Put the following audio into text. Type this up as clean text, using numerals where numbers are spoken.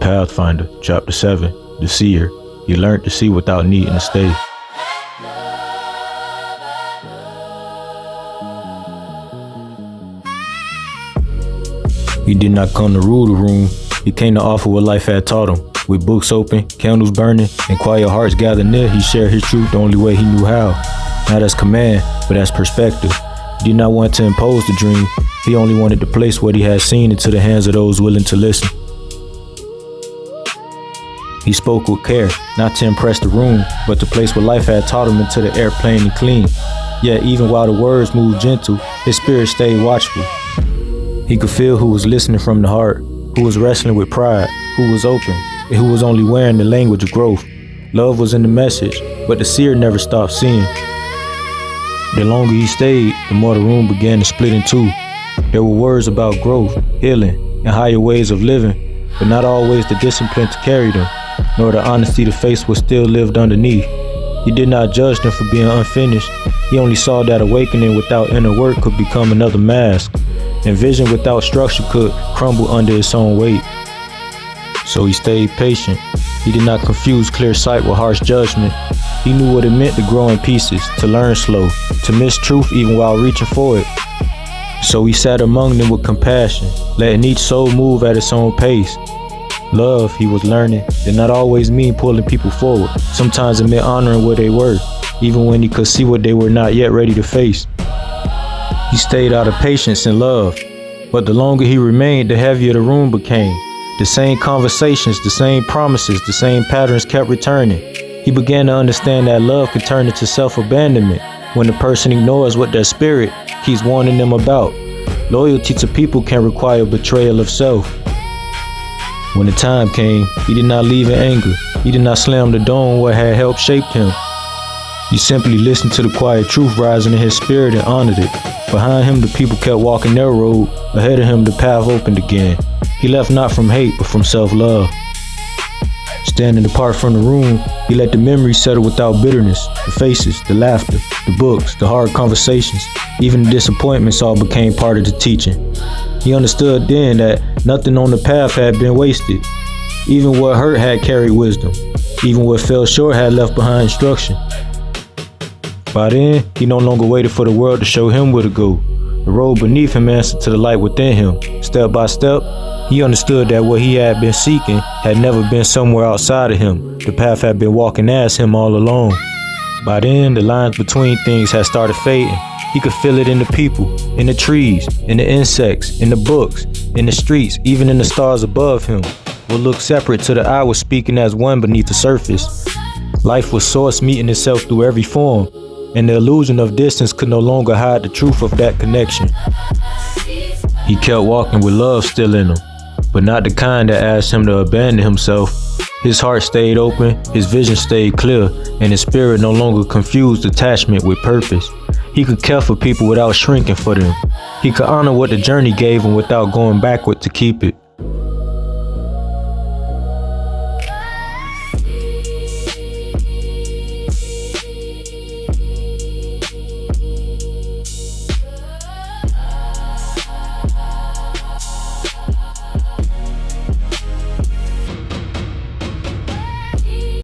Pathfinder, Chapter 7, The Seer. He learned to see without needing to stay. He did not come to rule the room. He came to offer what life had taught him. With books open, candles burning, and quiet hearts gathered near, he shared his truth the only way he knew how. Not as command, but as perspective. He did not want to impose the dream. He only wanted to place what he had seen into the hands of those willing to listen. He spoke with care, not to impress the room, but to place what life had taught him into the air plain and clean. Yet even while the words moved gentle, his spirit stayed watchful. He could feel who was listening from the heart, who was wrestling with pride, who was open, and who was only wearing the language of growth. Love was in the message, but the seer never stopped seeing. The longer he stayed, the more the room began to split in two. There were words about growth, healing, and higher ways of living, but not always the discipline to carry them, nor the honesty to face what still lived underneath. He did not judge them for being unfinished. He only saw that awakening without inner work could become another mask, and vision without structure could crumble under its own weight. So he stayed patient. He did not confuse clear sight with harsh judgment. He knew what it meant to grow in pieces, to learn slow, to miss truth even while reaching for it. So he sat among them with compassion, letting each soul move at its own pace. Love, he was learning, did not always mean pulling people forward. Sometimes it meant honoring where they were, even when he could see what they were not yet ready to face. He stayed out of patience and love, but the longer he remained, the heavier the room became. The same conversations, the same promises, the same patterns kept returning. He began to understand that love could turn into self-abandonment when the person ignores what their spirit keeps warning them about. Loyalty to people can require betrayal of self. When the time came, he did not leave in anger. He did not slam the door on what had helped shape him. He simply listened to the quiet truth rising in his spirit and honored it. Behind him, the people kept walking their road. Ahead of him, the path opened again. He left not from hate, but from self-love. Standing apart from the room, he let the memories settle without bitterness. The faces, the laughter, the books, the hard conversations, even the disappointments all became part of the teaching. He understood then that nothing on the path had been wasted. Even what hurt had carried wisdom. Even what fell short had left behind instruction. By then, he no longer waited for the world to show him where to go. The road beneath him answered to the light within him. Step by step, he understood that what he had been seeking had never been somewhere outside of him. The path had been walking as him all along. By then, the lines between things had started fading. He could feel it in the people, in the trees, in the insects, in the books, in the streets, even in the stars above him. What looked separate to the eye was speaking as one beneath the surface. Life was source meeting itself through every form, and the illusion of distance could no longer hide the truth of that connection. He kept walking with love still in him, but not the kind that asked him to abandon himself. His heart stayed open, his vision stayed clear, and his spirit no longer confused attachment with purpose. He could care for people without shrinking for them. He could honor what the journey gave him without going backward to keep it.